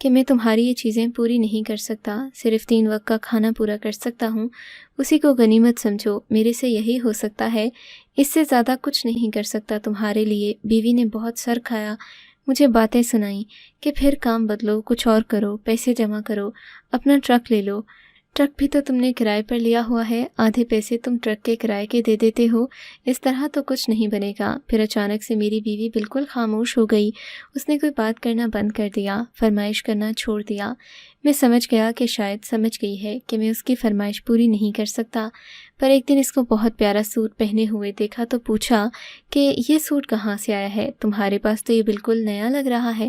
کہ میں تمہاری یہ چیزیں پوری نہیں کر سکتا، صرف 3 وقت کا کھانا پورا کر سکتا ہوں، اسی کو غنیمت سمجھو، میرے سے یہی ہو سکتا ہے، اس سے زیادہ کچھ نہیں کر سکتا تمہارے لیے۔ بیوی نے بہت سر کھایا، مجھے باتیں سنائیں کہ پھر کام بدلو، کچھ اور کرو، پیسے جمع کرو، اپنا ٹرک لے لو، ٹرک بھی تو تم نے کرائے پر لیا ہوا ہے، آدھے پیسے تم ٹرک کے کرائے کے دے دیتے ہو، اس طرح تو کچھ نہیں بنے گا۔ پھر اچانک سے میری بیوی بالکل خاموش ہو گئی، اس نے کوئی بات کرنا بند کر دیا، فرمائش کرنا چھوڑ دیا۔ میں سمجھ گیا کہ شاید سمجھ گئی ہے کہ میں اس کی فرمائش پوری نہیں کر سکتا، پر ایک دن اس کو بہت پیارا سوٹ پہنے ہوئے دیکھا تو پوچھا کہ یہ سوٹ کہاں سے آیا ہے، تمہارے پاس تو یہ بالکل نیا لگ رہا ہے۔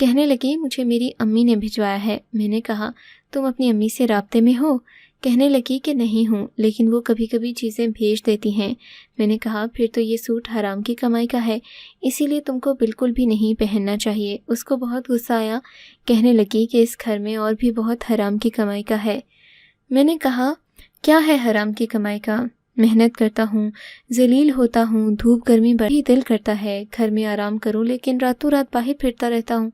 کہنے لگی مجھے میری امی نے بھجوایا ہے۔ میں نے کہا تم اپنی امی سے رابطے میں ہو؟ کہنے لگی کہ نہیں ہوں، لیکن وہ کبھی کبھی چیزیں بھیج دیتی ہیں۔ میں نے کہا پھر تو یہ سوٹ حرام کی کمائی کا ہے، اسی لیے تم کو بالکل بھی نہیں پہننا چاہیے۔ اس کو بہت غصہ آیا، کہنے لگی کہ اس گھر میں اور بھی بہت حرام کی کمائی کا ہے۔ میں نے کہا کیا ہے حرام کی کمائی کا؟ محنت کرتا ہوں، ذلیل ہوتا ہوں، دھوپ گرمی بڑی دل کرتا ہے گھر میں آرام کروں، لیکن راتوں رات باہر پھرتا رہتا ہوں،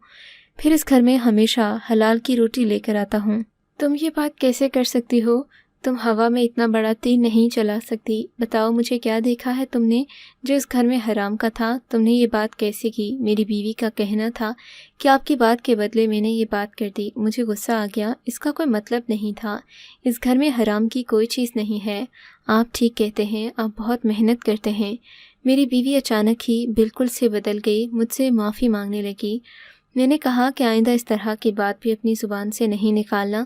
پھر اس گھر میں ہمیشہ حلال کی روٹی لے کر آتا ہوں۔ تم یہ بات کیسے کر سکتی ہو؟ تم ہوا میں اتنا بڑا تیر نہیں چلا سکتی۔ بتاؤ مجھے کیا دیکھا ہے تم نے جو اس گھر میں حرام کا تھا؟ تم نے یہ بات کیسے کی؟ میری بیوی کا کہنا تھا کہ آپ کی بات کے بدلے میں نے یہ بات کر دی۔ مجھے غصہ آ گیا، اس کا کوئی مطلب نہیں تھا، اس گھر میں حرام کی کوئی چیز نہیں ہے۔ آپ ٹھیک کہتے ہیں، آپ بہت محنت کرتے ہیں۔ میری بیوی اچانک ہی بالکل سے بدل گئی، مجھ سے معافی مانگنے لگی۔ میں نے کہا کہ آئندہ اس طرح کی بات بھی اپنی زبان سے نہیں نکالنا۔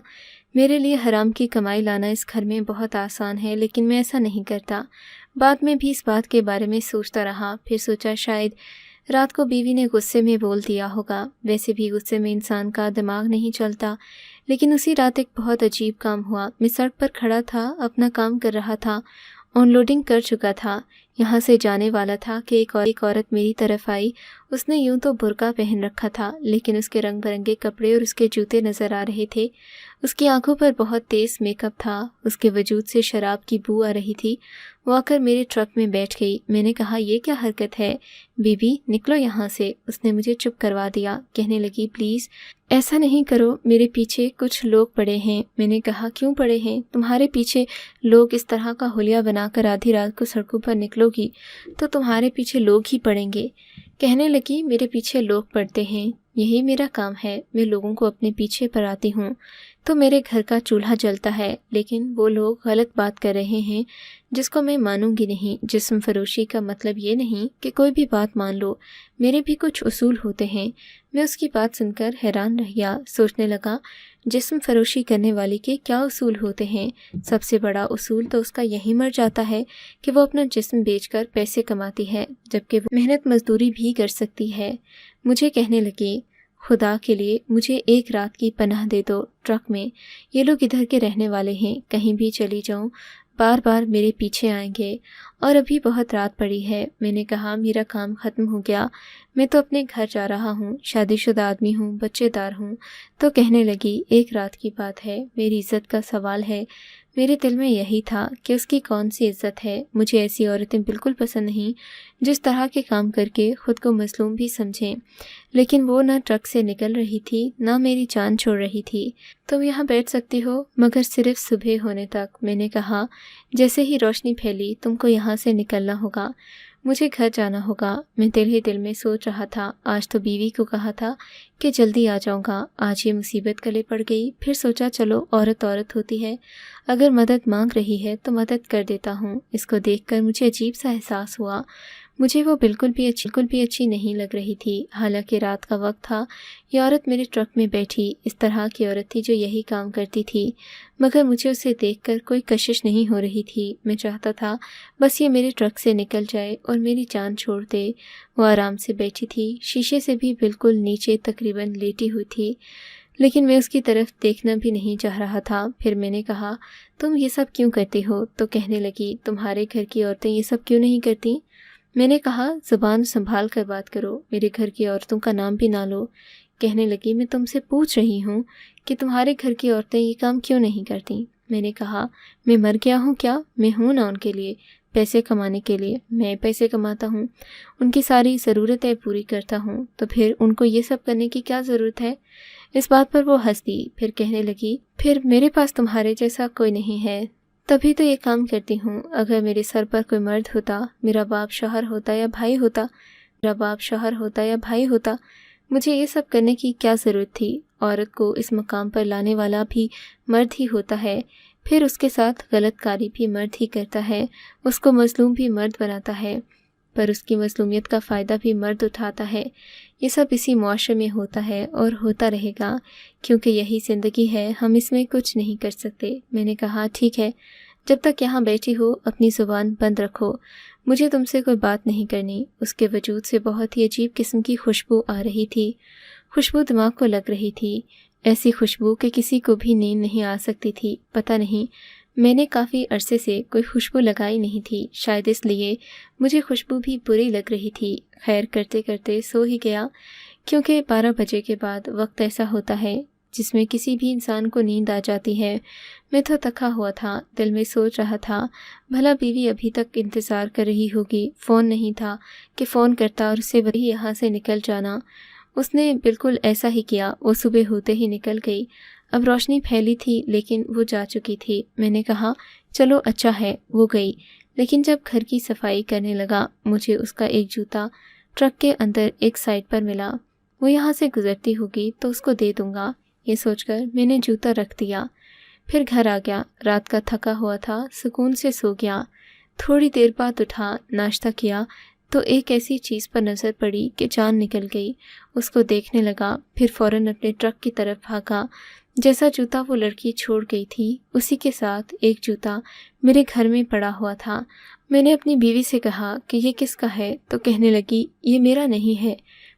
میرے لیے حرام کی کمائی لانا اس گھر میں بہت آسان ہے، لیکن میں ایسا نہیں کرتا۔ بعد میں بھی اس بات کے بارے میں سوچتا رہا، پھر سوچا شاید رات کو بیوی نے غصے میں بول دیا ہوگا، ویسے بھی غصے میں انسان کا دماغ نہیں چلتا۔ لیکن اسی رات ایک بہت عجیب کام ہوا۔ میں سڑک پر کھڑا تھا، اپنا کام کر رہا تھا، آن لوڈنگ کر چکا تھا، یہاں سے جانے والا تھا کہ ایک عورت میری طرف آئی۔ اس نے یوں تو برقع پہن رکھا تھا، لیکن اس کے رنگ برنگے کپڑے اور اس کے جوتے نظر آ رہے تھے۔ اس کی آنکھوں پر بہت تیز میک اپ تھا، اس کے وجود سے شراب کی بو آ رہی تھی۔ وہ آ کر میرے ٹرک میں بیٹھ گئی۔ میں نے کہا یہ کیا حرکت ہے؟ بی بی نکلو یہاں سے۔ اس نے مجھے چپ کروا دیا، کہنے لگی پلیز ایسا نہیں کرو، میرے پیچھے کچھ لوگ پڑے ہیں۔ میں نے کہا کیوں پڑے ہیں؟ تمہارے پیچھے لوگ اس طرح کا حلیہ بنا کر آدھی رات کو سڑکوں پر نکلو گی تو تمہارے پیچھے لوگ ہی پڑیں گے۔ کہنے لگی میرے پیچھے لوگ پڑتے ہیں، یہی میرا کام ہے، میں لوگوں کو اپنے پیچھے پڑاتی ہوں تو میرے گھر کا چولہا جلتا ہے، لیکن وہ لوگ غلط بات کر رہے ہیں جس کو میں مانوں گی نہیں۔ جسم فروشی کا مطلب یہ نہیں کہ کوئی بھی بات مان لو، میرے بھی کچھ اصول ہوتے ہیں۔ میں اس کی بات سن کر حیران رہ گیا، سوچنے لگا جسم فروشی کرنے والی کے کیا اصول ہوتے ہیں؟ سب سے بڑا اصول تو اس کا یہی مر جاتا ہے کہ وہ اپنا جسم بیچ کر پیسے کماتی ہے، جبکہ وہ محنت مزدوری بھی کر سکتی ہے۔ مجھے کہنے لگی خدا کے لیے مجھے ایک رات کی پناہ دے دو ٹرک میں، یہ لوگ ادھر کے رہنے والے ہیں، کہیں بھی چلی جاؤں بار بار میرے پیچھے آئیں گے، اور ابھی بہت رات پڑی ہے۔ میں نے کہا میرا کام ختم ہو گیا، میں تو اپنے گھر جا رہا ہوں، شادی شدہ آدمی ہوں، بچے دار ہوں۔ تو کہنے لگی ایک رات کی بات ہے، میری عزت کا سوال ہے۔ میرے دل میں یہی تھا کہ اس کی کون سی عزت ہے؟ مجھے ایسی عورتیں بالکل پسند نہیں جس طرح کے کام کر کے خود کو مظلوم بھی سمجھیں، لیکن وہ نہ ٹرک سے نکل رہی تھی نہ میری جان چھوڑ رہی تھی۔ تم یہاں بیٹھ سکتی ہو مگر صرف صبح ہونے تک، میں نے کہا۔ جیسے ہی روشنی پھیلی تم کو یہاں سے نکلنا ہوگا، مجھے گھر جانا ہوگا۔ میں دل ہی دل میں سوچ رہا تھا آج تو بیوی کو کہا تھا کہ جلدی آ جاؤں گا، آج یہ مصیبت گلے پڑ گئی۔ پھر سوچا چلو عورت ہوتی ہے، اگر مدد مانگ رہی ہے تو مدد کر دیتا ہوں۔ اس کو دیکھ کر مجھے عجیب سا احساس ہوا، مجھے وہ بالکل بھی اچھی نہیں لگ رہی تھی۔ حالانکہ رات کا وقت تھا، یہ عورت میرے ٹرک میں بیٹھی اس طرح کی عورت تھی جو یہی کام کرتی تھی، مگر مجھے اسے دیکھ کر کوئی کشش نہیں ہو رہی تھی۔ میں چاہتا تھا بس یہ میرے ٹرک سے نکل جائے اور میری جان چھوڑ دے۔ وہ آرام سے بیٹھی تھی، شیشے سے بھی بالکل نیچے تقریباً لیٹی ہوئی تھی، لیکن میں اس کی طرف دیکھنا بھی نہیں چاہ رہا تھا۔ پھر میں نے کہا تم یہ سب کیوں کرتی ہو؟ تو کہنے لگی تمہارے گھر کی عورتیں یہ سب کیوں نہیں کرتی؟ میں نے کہا زبان سنبھال کر بات کرو، میرے گھر کی عورتوں کا نام بھی نہ لو۔ کہنے لگی میں تم سے پوچھ رہی ہوں کہ تمہارے گھر کی عورتیں یہ کام کیوں نہیں کرتی؟ میں نے کہا میں مر گیا ہوں کیا؟ میں ہوں نا ان کے لیے، پیسے کمانے کے لیے، میں پیسے کماتا ہوں، ان کی ساری ضرورتیں پوری کرتا ہوں، تو پھر ان کو یہ سب کرنے کی کیا ضرورت ہے؟ اس بات پر وہ ہنس دی، پھر کہنے لگی، پھر میرے پاس تمہارے جیسا کوئی نہیں ہے، تبھی تو یہ کام کرتی ہوں۔ اگر میرے سر پر کوئی مرد ہوتا، میرا باپ شوہر ہوتا یا بھائی ہوتا، مجھے یہ سب کرنے کی کیا ضرورت تھی؟ عورت کو اس مقام پر لانے والا بھی مرد ہی ہوتا ہے، پھر اس کے ساتھ غلط کاری بھی مرد ہی کرتا ہے، اس کو مظلوم بھی مرد بناتا ہے، پر اس کی مظلومیت کا فائدہ بھی مرد اٹھاتا ہے۔ یہ سب اسی معاشرے میں ہوتا ہے اور ہوتا رہے گا، کیونکہ یہی زندگی ہے، ہم اس میں کچھ نہیں کر سکتے۔ میں نے کہا، ٹھیک ہے، جب تک یہاں بیٹھی ہو اپنی زبان بند رکھو، مجھے تم سے کوئی بات نہیں کرنی۔ اس کے وجود سے بہت ہی عجیب قسم کی خوشبو آ رہی تھی، خوشبو دماغ کو لگ رہی تھی، ایسی خوشبو کہ کسی کو بھی نیند نہیں آ سکتی تھی۔ پتہ نہیں، میں نے کافی عرصے سے کوئی خوشبو لگائی نہیں تھی، شاید اس لیے مجھے خوشبو بھی بری لگ رہی تھی۔ خیر، کرتے کرتے سو ہی گیا، کیونکہ 12 بجے کے بعد وقت ایسا ہوتا ہے جس میں کسی بھی انسان کو نیند آ جاتی ہے۔ میں تو تھکا ہوا تھا، دل میں سوچ رہا تھا، بھلا بیوی ابھی تک انتظار کر رہی ہوگی، فون نہیں تھا کہ فون کرتا اور اسے وہی یہاں سے نکل جانا۔ اس نے بالکل ایسا ہی کیا، وہ صبح ہوتے ہی نکل گئی۔ اب روشنی پھیلی تھی لیکن وہ جا چکی تھی۔ میں نے کہا، چلو اچھا ہے، وہ گئی، لیکن جب گھر کی صفائی کرنے لگا، مجھے اس کا ایک جوتا ٹرک کے اندر ایک سائڈ پر ملا۔ وہ یہاں سے گزرتی ہوگی تو اس کو دے دوں گا، یہ سوچ کر میں نے جوتا رکھ دیا۔ پھر گھر آ گیا، رات کا تھکا ہوا تھا، سکون سے سو گیا۔ تھوڑی دیر بعد اٹھا، ناشتہ کیا تو ایک ایسی چیز پر نظر پڑی کہ جان نکل گئی۔ اس کو دیکھنے لگا، پھر فوراً اپنے ٹرک کی طرف بھاگا۔ جیسا جوتا وہ لڑکی چھوڑ گئی تھی، اسی کے ساتھ ایک جوتا میرے گھر میں پڑا ہوا تھا۔ میں نے اپنی بیوی سے کہا کہ یہ کس کا ہے، تو کہنے لگی، یہ میرا نہیں ہے۔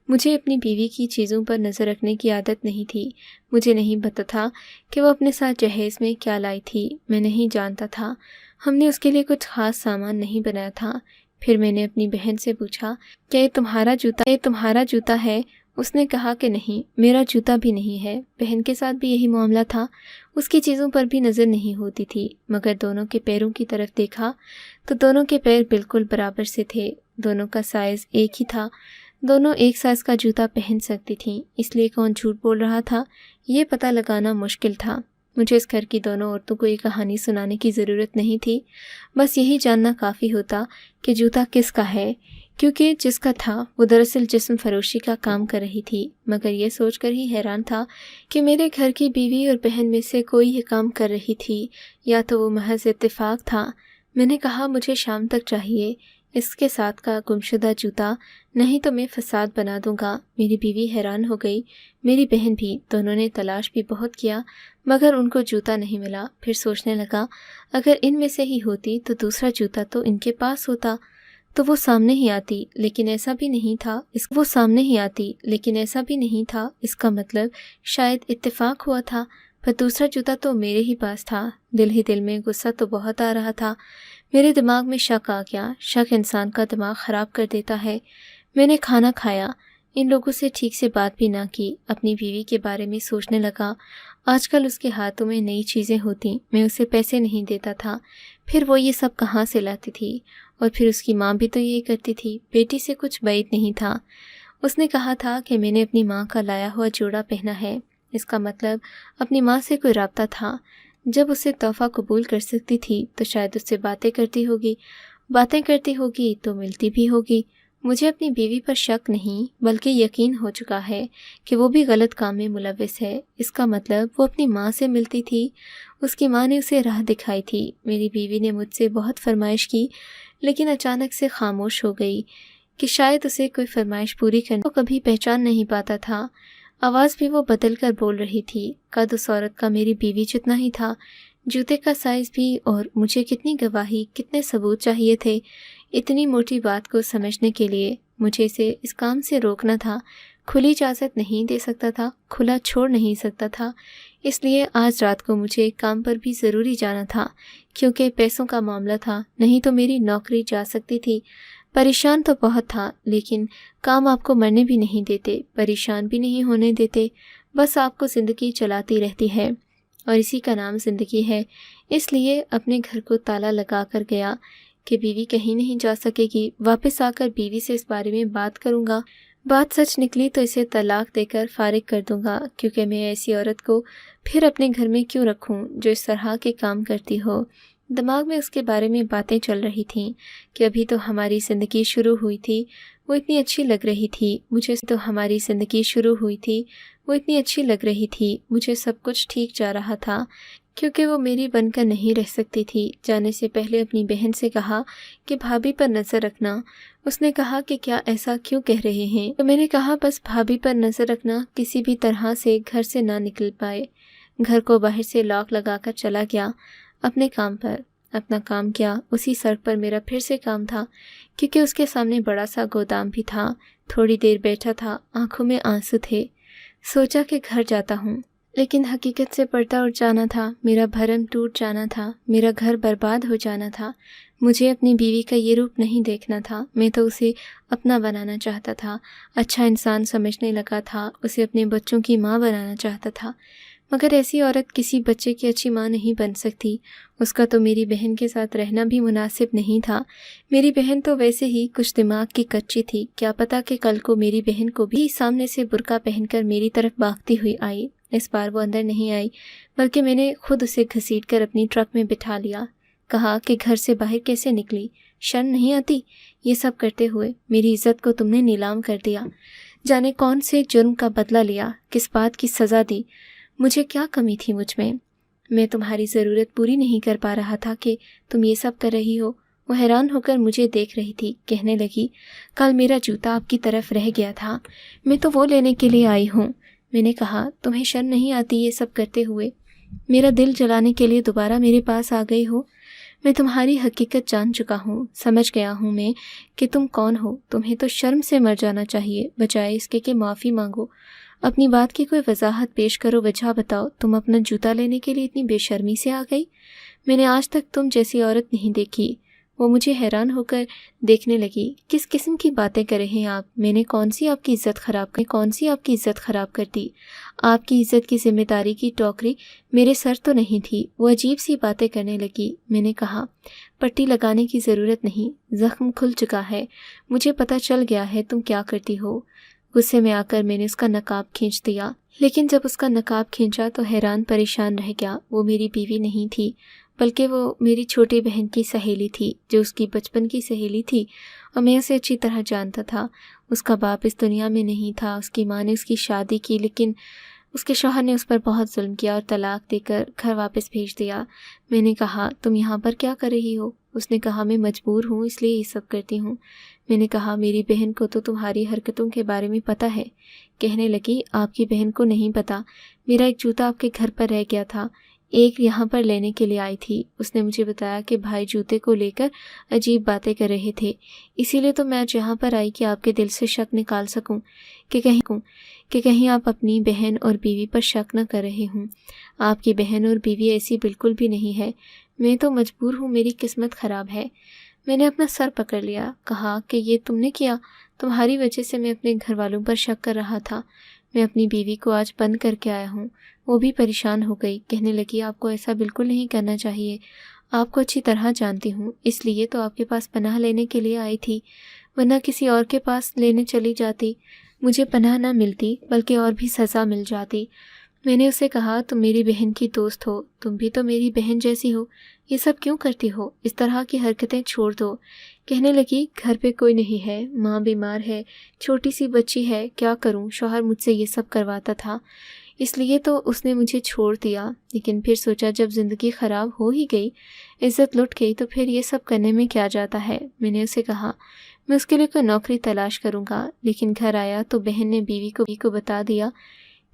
مجھے اپنی بیوی کی چیزوں پر نظر رکھنے کی عادت نہیں تھی۔ مجھے نہیں پتہ تھا کہ وہ اپنے ساتھ جہیز میں کیا لائی تھی، میں نہیں جانتا تھا۔ ہم نے اس کے لیے کچھ خاص سامان نہیں بنایا تھا۔ پھر میں نے اپنی بہن سے پوچھا، کیا یہ تمہارا جوتا ہے؟ اس نے کہا کہ نہیں، میرا جوتا بھی نہیں ہے۔ بہن کے ساتھ بھی یہی معاملہ تھا، اس کی چیزوں پر بھی نظر نہیں ہوتی تھی، مگر دونوں کے پیروں کی طرف دیکھا تو دونوں کے پیر بالکل برابر سے تھے، دونوں کا سائز ایک ہی تھا، دونوں ایک سائز کا جوتا پہن سکتی تھیں، اس لیے کون جھوٹ بول رہا تھا یہ پتہ لگانا مشکل تھا۔ مجھے اس گھر کی دونوں عورتوں کو یہ کہانی سنانے کی ضرورت نہیں تھی، بس یہی جاننا کافی ہوتا کہ جوتا کس کا ہے، کیونکہ جس کا تھا وہ دراصل جسم فروشی کا کام کر رہی تھی۔ مگر یہ سوچ کر ہی حیران تھا کہ میرے گھر کی بیوی اور بہن میں سے کوئی یہ کام کر رہی تھی یا تو وہ محض اتفاق تھا۔ میں نے کہا، مجھے شام تک چاہیے اس کے ساتھ کا گمشدہ جوتا، نہیں تو میں فساد بنا دوں گا۔ میری بیوی حیران ہو گئی، میری بہن بھی، دونوں نے تلاش بھی بہت کیا مگر ان کو جوتا نہیں ملا۔ پھر سوچنے لگا، اگر ان میں سے ہی ہوتی تو دوسرا جوتا تو ان کے پاس ہوتا تو وہ سامنے ہی آتی، لیکن ایسا بھی نہیں تھا، اس کا مطلب شاید اتفاق ہوا تھا، پر دوسرا جوتا تو میرے ہی پاس تھا۔ دل ہی دل میں غصہ تو بہت آ رہا تھا، میرے دماغ میں شک آ گیا۔ شک انسان کا دماغ خراب کر دیتا ہے۔ میں نے کھانا کھایا، ان لوگوں سے ٹھیک سے بات بھی نہ کی، اپنی بیوی کے بارے میں سوچنے لگا۔ آج کل اس کے ہاتھوں میں نئی چیزیں ہوتی، میں اسے پیسے نہیں دیتا تھا، پھر وہ یہ سب کہاں سے لاتی تھی؟ اور پھر اس کی ماں بھی تو یہی کرتی تھی، بیٹی سے کچھ بعید نہیں تھا۔ اس نے کہا تھا کہ میں نے اپنی ماں کا لایا ہوا جوڑا پہنا ہے، اس کا مطلب اپنی ماں سے کوئی رابطہ تھا۔ جب اسے تحفہ قبول کر سکتی تھی تو شاید اس سے باتیں کرتی ہوگی تو ملتی بھی ہوگی۔ مجھے اپنی بیوی پر شک نہیں بلکہ یقین ہو چکا ہے کہ وہ بھی غلط کام میں ملوث ہے۔ اس کا مطلب وہ اپنی ماں سے ملتی تھی، اس کی ماں نے اسے راہ دکھائی تھی۔ میری بیوی نے مجھ سے بہت فرمائش کی لیکن اچانک سے خاموش ہو گئی کہ شاید اسے کوئی فرمائش پوری کرنے کو کبھی پہچان نہیں پاتا تھا۔ آواز بھی وہ بدل کر بول رہی تھی۔ قد اس عورت کا میری بیوی جتنا ہی تھا، جوتے کا سائز بھی، اور مجھے کتنی گواہی، کتنے ثبوت چاہیے تھے اتنی موٹی بات کو سمجھنے کے لیے۔ مجھے اسے اس کام سے روکنا تھا، کھلی اجازت نہیں دے سکتا تھا، کھلا چھوڑ نہیں سکتا تھا۔ اس لیے آج رات کو مجھے کام پر بھی ضروری جانا تھا، کیونکہ پیسوں کا معاملہ تھا، نہیں تو میری نوکری جا سکتی تھی۔ پریشان تو بہت تھا، لیکن کام آپ کو مرنے بھی نہیں دیتے، پریشان بھی نہیں ہونے دیتے، بس آپ کو زندگی چلاتی رہتی ہے، اور اسی کا نام زندگی ہے۔ اس لیے اپنے گھر کو تالا لگا کر گیا کہ بیوی کہیں نہیں جا سکے گی، واپس آ کر بیوی سے اس بارے میں بات کروں گا۔ بات سچ نکلی تو اسے طلاق دے کر فارغ کر دوں گا، کیونکہ میں ایسی عورت کو پھر اپنے گھر میں کیوں رکھوں جو اس طرح کے کام کرتی ہو۔ دماغ میں اس کے بارے میں باتیں چل رہی تھیں کہ ابھی تو ہماری زندگی شروع ہوئی تھی، وہ اتنی اچھی لگ رہی تھی مجھے سب کچھ ٹھیک جا رہا تھا، کیونکہ وہ میری بن کر نہیں رہ سکتی تھی۔ جانے سے پہلے اپنی بہن سے کہا کہ بھابھی پر نظر رکھنا۔ اس نے کہا کہ کیا ایسا کیوں کہہ رہے ہیں؟ تو میں نے کہا بس بھابھی پر نظر رکھنا، کسی بھی طرح سے گھر سے نہ نکل پائے۔ گھر کو باہر سے لاک لگا کر چلا گیا اپنے کام پر۔ اپنا کام کیا، اسی سڑک پر میرا پھر سے کام تھا، کیونکہ اس کے سامنے بڑا سا گودام بھی تھا۔ تھوڑی دیر بیٹھا تھا، آنکھوں میں آنسو تھے۔ سوچا کہ گھر جاتا ہوں، لیکن حقیقت سے پردہ اٹھ جانا تھا، میرا بھرم ٹوٹ جانا تھا، میرا گھر برباد ہو جانا تھا۔ مجھے اپنی بیوی کا یہ روپ نہیں دیکھنا تھا، میں تو اسے اپنا بنانا چاہتا تھا، اچھا انسان سمجھنے لگا تھا، اسے اپنے بچوں کی ماں بنانا چاہتا تھا۔ مگر ایسی عورت کسی بچے کی اچھی ماں نہیں بن سکتی۔ اس کا تو میری بہن کے ساتھ رہنا بھی مناسب نہیں تھا۔ میری بہن تو ویسے ہی کچھ دماغ کی کچی تھی، کیا پتا کہ کل کو میری بہن کو بھی سامنے سے برقع پہن کر میری طرف بھاگتی ہوئی آئی۔ اس بار وہ اندر نہیں آئی، بلکہ میں نے خود اسے گھسیٹ کر اپنی ٹرک میں بٹھا لیا۔ کہا کہ گھر سے باہر کیسے نکلی؟ شرم نہیں آتی؟ یہ سب کرتے ہوئے میری عزت کو تم نے نیلام کر دیا۔ جانے کون سے جرم کا بدلہ لیا، کس بات کی سزا دی؟ مجھے کیا کمی تھی مجھ میں؟ میں تمہاری ضرورت پوری نہیں کر پا رہا تھا کہ تم یہ سب کر رہی ہو۔ وہ حیران ہو کر مجھے دیکھ رہی تھی، کہنے لگی کل میرا جوتا آپ کی طرف رہ گیا تھا، میں تو وہ لینے کے لیے آئی ہوں۔ میں نے کہا تمہیں شرم نہیں آتی یہ سب کرتے ہوئے؟ میرا دل جلانے کے لیے دوبارہ میرے پاس آ گئی ہو؟ میں تمہاری حقیقت جان چکا ہوں، سمجھ گیا ہوں میں کہ تم کون ہو۔ تمہیں تو شرم سے مر جانا چاہیے، بجائے اس کے کہ معافی مانگو۔ اپنی بات کی کوئی وضاحت پیش کرو، وجہ بتاؤ۔ تم اپنا جوتا لینے کے لیے اتنی بے شرمی سے آ گئی؟ میں نے آج تک تم جیسی عورت نہیں دیکھی۔ وہ مجھے حیران ہو کر دیکھنے لگی۔ کس قسم کی باتیں کر رہے ہیں آپ؟ میں نے کون سی آپ کی عزت خراب کر دی؟ آپ کی عزت کی ذمہ داری کی ٹوکری میرے سر تو نہیں تھی۔ وہ عجیب سی باتیں کرنے لگی۔ میں نے کہا پٹی لگانے کی ضرورت نہیں، زخم کھل چکا ہے، مجھے پتہ چل گیا ہے تم کیا کرتی ہو۔ غصے میں آ کر میں نے اس کا نقاب کھینچ دیا، لیکن جب اس کا نقاب کھینچا تو حیران پریشان رہ گیا۔ وہ میری بیوی نہیں تھی، بلکہ وہ میری چھوٹی بہن کی سہیلی تھی، جو اس کی بچپن کی سہیلی تھی، اور میں اسے اچھی طرح جانتا تھا۔ اس کا باپ اس دنیا میں نہیں تھا، اس کی ماں نے اس کی شادی کی، لیکن اس کے شوہر نے اس پر بہت ظلم کیا اور طلاق دے کر گھر واپس بھیج دیا۔ میں نے کہا تم یہاں پر کیا کر رہی ہو؟ اس نے کہا میں مجبور ہوں، اس لیے یہ سب کرتی ہوں۔ میں نے کہا میری بہن کو تو تمہاری حرکتوں کے بارے میں پتہ ہے۔ کہنے لگی آپ کی بہن کو نہیں پتہ، میرا ایک جوتا آپ کے گھر پر رہ گیا تھا، ایک یہاں پر لینے کے لیے آئی تھی۔ اس نے مجھے بتایا کہ بھائی جوتے کو لے کر عجیب باتیں کر رہے تھے، اسی لیے تو میں آج یہاں پر آئی کہ آپ کے دل سے شک نکال سکوں کہ کہیں آپ اپنی بہن اور بیوی پر شک نہ کر رہے ہوں۔ آپ کی بہن اور بیوی ایسی بالکل بھی نہیں ہے، میں تو مجبور ہوں، میری قسمت خراب ہے۔ میں نے اپنا سر پکڑ لیا، کہا کہ یہ تم نے کیا؟ تمہاری وجہ سے میں اپنے گھر والوں پر شک کر رہا تھا۔ میں اپنی بیوی کو آج بند کر کے آیا ہوں۔ وہ بھی پریشان ہو گئی، کہنے لگی آپ کو ایسا بالکل نہیں کرنا چاہیے، آپ کو اچھی طرح جانتی ہوں، اس لیے تو آپ کے پاس پناہ لینے کے لیے آئی تھی، ورنہ کسی اور کے پاس لینے چلی جاتی، مجھے پناہ نہ ملتی بلکہ اور بھی سزا مل جاتی۔ میں نے اسے کہا تم میری بہن کی دوست ہو، تم بھی تو میری بہن جیسی ہو، یہ سب کیوں کرتی ہو؟ اس طرح کی حرکتیں چھوڑ دو۔ کہنے لگی گھر پہ کوئی نہیں ہے، ماں بیمار ہے، چھوٹی سی بچی ہے، کیا کروں؟ شوہر مجھ سے یہ سب کرواتا تھا، اس لیے تو اس نے مجھے چھوڑ دیا، لیکن پھر سوچا جب زندگی خراب ہو ہی گئی، عزت لٹ گئی، تو پھر یہ سب کرنے میں کیا جاتا ہے۔ میں نے اسے کہا میں اس کے لیے کوئی نوکری تلاش کروں گا، لیکن گھر آیا تو بہن نے بیوی کو بتا دیا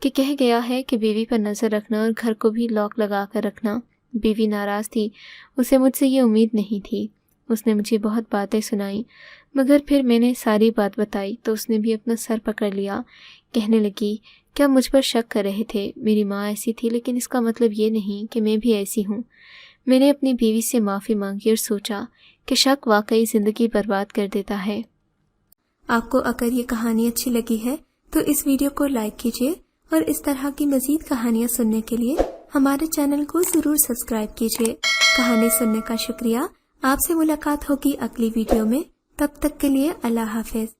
کہ کہہ گیا ہے کہ بیوی پر نظر رکھنا اور گھر کو بھی لاک لگا کر رکھنا۔ بیوی ناراض تھی، اسے مجھ سے یہ امید نہیں تھی، اس نے مجھے بہت باتیں سنائیں، مگر پھر میں نے ساری بات بتائی تو اس نے بھی اپنا سر پکڑ لیا۔ کہنے لگی کیا مجھ پر شک کر رہے تھے؟ میری ماں ایسی تھی، لیکن اس کا مطلب یہ نہیں کہ میں بھی ایسی ہوں۔ میں نے اپنی بیوی سے معافی مانگی اور سوچا کہ شک واقعی زندگی برباد کر دیتا ہے۔ آپ کو اگر یہ کہانی اچھی لگی ہے تو اس ویڈیو کو لائک کیجیے، اور اس طرح کی مزید کہانیاں سننے کے لیے ہمارے چینل کو ضرور سبسکرائب کیجیے۔ کہانی سننے کا شکریہ۔ آپ سے ملاقات ہوگی اگلی ویڈیو میں، تب تک کے لیے اللہ حافظ۔